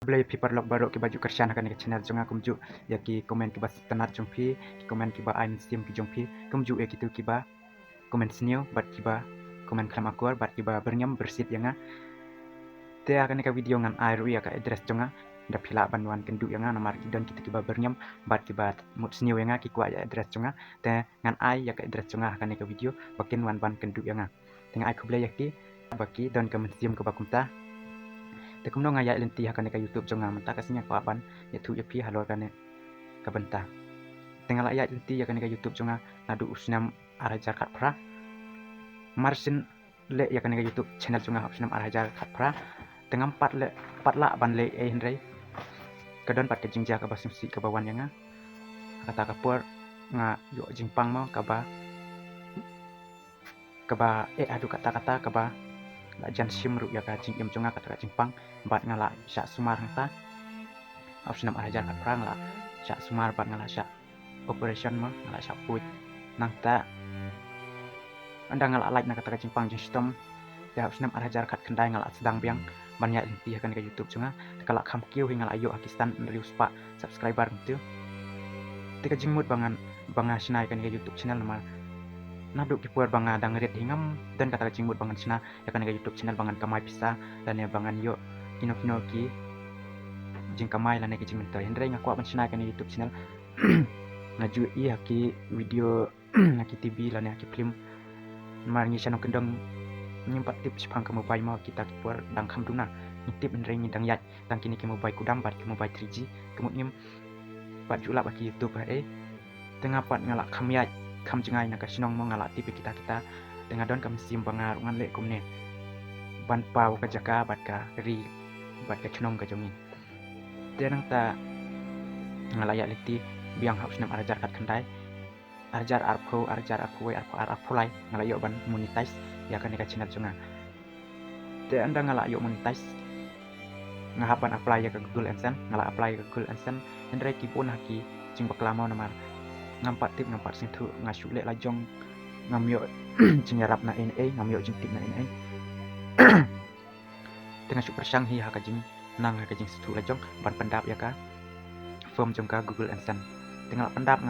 Boleh pi parlok barok ki baju kersian akan ke channel jonga kumju ya ki komen ki bas tanat jongpi ki komen ki ba aim sim ki jongpi kumju ya kitu ki ba komen snio bat ki ba komen klam akur bat ki ba bernyam bersit yanga te akan ka video ngan airu ya ka address jonga da pila banwan kendu yanga namar ki don kitu ki ba bernyam bat ki ba mut snio yanga ki kwa ya address jonga te ngan ai ya ka address jonga akan ka video bakin wan ban kendu yanga tengah ai kuble ya ki baki don komen sim ke bakumta te kumno ngaya lenti hakane ka YouTube jonga menta kasnya ko aban ya tu ya pi halo kane ka benta tengala ya lenti ya kane ka YouTube jonga nadu usnam arajar kat pra marsin le ya kane ka YouTube channel jonga usnam arajar kat pra tengam pat la ban le e henrei kadon pat ke jingja ka basim si ka bawan yanga kata ka por nga yo jingpang mo ka ba adu kata ka ba la jan simru ya ka jing jonga kata ka jingpang bat ngala sya sumar hangta opsionam arajar kat prang la sya sumar bat ngala sya operation ma ngala sya puit nangta anda ngala like na kata ka jingpang jing stom ya opsionam arajar kat kendai ngala sedang biang banyak inti akan ke YouTube jonga kala kham kiu hingala ayo Pakistan rius pa subscriber gitu tika jingmut banga sinai kan ke YouTube channel nama naduk ki puar banga dangret hingam dan kata jingmut bangan sina ya kan ke YouTube channel bangan kamai pisa dan ya bangan yo kino ki jing kamai lan ke jingmut hendrai ngaku ban sina kan YouTube channel ngaju iya ki video ki TV lan ya ki film mar ngi channel kendong nyimpat tip sipang kamu bai mau kita puar dang kham duna tip hendrai ngi dang yat dang kini kamu bai kudam bat kamu bai 3G kamu nyim bat jula baki YouTube tengah pat ngalak kham yat kham jengai nak sinong mo ngalak tip kita tengah don kami sim bangar ngan le kumne ban pau ka jaka bat ka ri bat ka chnong ka jongi tenang ta ngalaya leti biang hap sinam arajar kat kandai arajar arpo lai ngalayo ban monetize ya kan ka channel jonga te anda ngalayo monetize ngahapan apply ya ke Google AdSense ngala apply ke Google AdSense hendrai ki pun haki jing baklamau namar ngampat tip ngampat sintu ngasuk le lajong ngamyo jingarap na NA ngamyo jing tip na NA tengah super sang hi haka jing nang haka jing situ lajong ban pendap ya ka form jong ka Google AdSense tengah pendap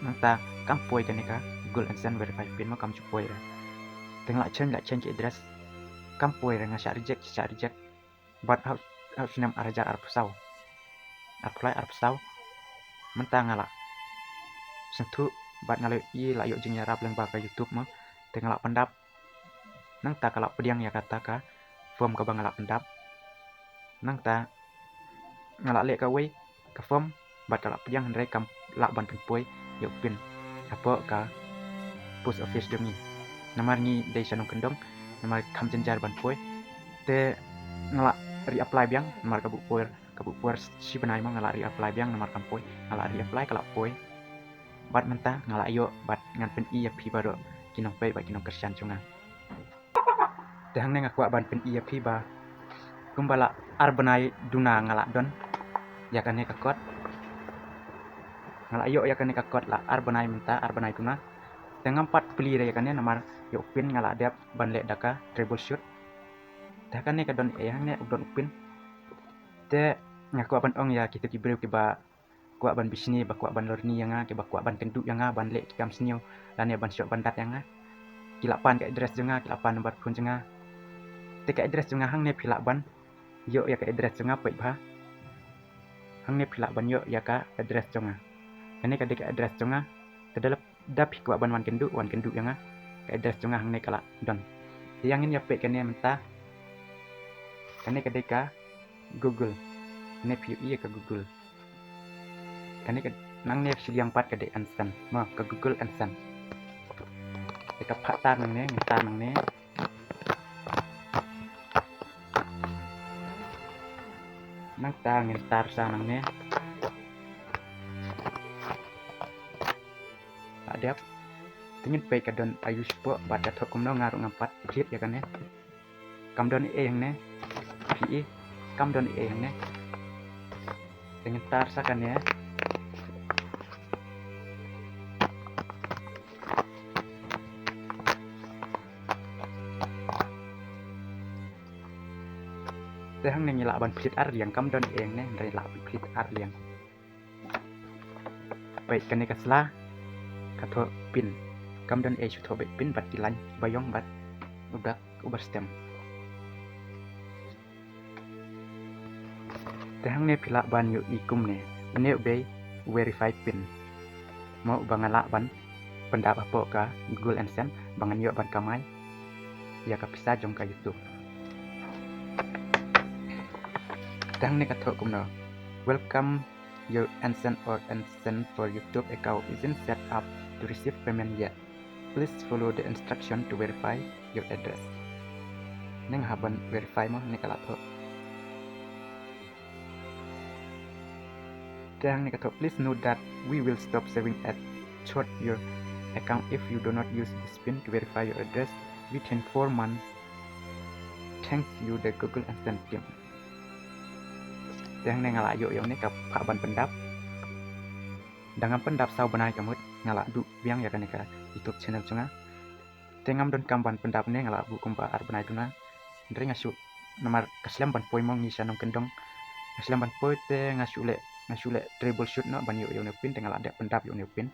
nangta kampoi kan ka Google AdSense verify pin ma kam chupoi ra tengah change address kampoi ra ngasya reject bat harus sinam arajar arpsau apply arpsau mentang ngala sentu bat ngalo i la yo jing yarap leng ba ka YouTube ma tengala pendap nang ta kala pediang ya kata ka form ka bangala pendap nang ta ngala le ka we ka form bat kala pediang hendrai kam la ban poi yo pin apa ka post office demi namar ni dei sanong kendong namar kam jenjar ban poi te ngala reapply biang namar ka bu puer si benai ma ngala reapply biang namar kam poi ngala reapply kala poi bat mentah ngala ayo bat ngan pen iya pi baro kinong pe ba kinong kersian chunga tehang ne ngakwa ban pen iya pi ba kumbala arbanai duna ngala don ya kan ne kakot ngala ayo ya kan ne kakot la arbanai mentah arbanai duna dengan 4 peli ya kan ne namar yo pin ngala dia ban le daka troubleshoot teh kan ne ka don hang ne don pin te ngakwa ban ong ya kitu ki brew ki ba kuak ban bisni ba kuak ban lorni yanga ke ba kuak ban kenduk yanga ban le kam snio dan ya ban syok bandat yanga kilapan ke address jonga kilapan nomor phone jonga te ke address jonga hang ne philak ban yo ya ke address jonga pe ba hang ne philak ban yo ya ka address jonga kene ka de ke address jonga tedalap dapi kuak ban wan kenduk yanga ke address jonga hang ne kala don yang ini ya pe kene menta kene ka de ka Google ne pi iya ka Google kani ke nang ne siliang pat ke de AdSense ma ke Google AdSense kita patar nang ne ngitar nang ne nang ta ngitar sa nang ne adap tingin pe ka don ayus po bat ka thok kumno ngaru ngampat klit ya kan ne kam don e yang ne pi kam don e yang ne tingin tar sa kan ya hang neng la ban phlit ar liang kam don eng ne dari la phlit ar liang baik kan ni kasla katho pin kam don e chu tho baik pin bat kilan bayong bat udak ubar stem hang ne pila ban yu ikum ne ne be verify pin mau bangala ban pendap apa ka Google Adsense bangan yo ban kamai ya ka pisa jong ka YouTube hang ne katho kum no welcome your Adsense or Adsense for YouTube account isn't set up to receive payment yet. Please follow the instruction to verify your address. Neng haban verify mo ne kala tho. Dang ne katho please note that we will stop saving at short your account if you do not use this pin to verify your address within 4 months. Thanks you the Google Adsense team. Dang ne ngala yo ne ka ban pendap dengan pendap sau banai kamut ngala du biang ya kaneka YouTube channel chunga tengam don kamban pendap ne ngala bu kumpa ar banai duna ndre ngasu nomor kaslam ban poi mong nisa nong kendong kaslam ban poi te ngasule troubleshoot no ban yo ne pin tengala ada pendap yo ne pin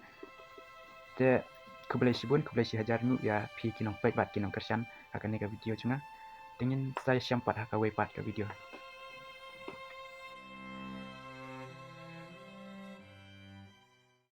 te keblai sibun keblai si hajar nu ya pi kinong pek bat kinong kersan akan neka video chunga tingin saya siampat haka wepat ke video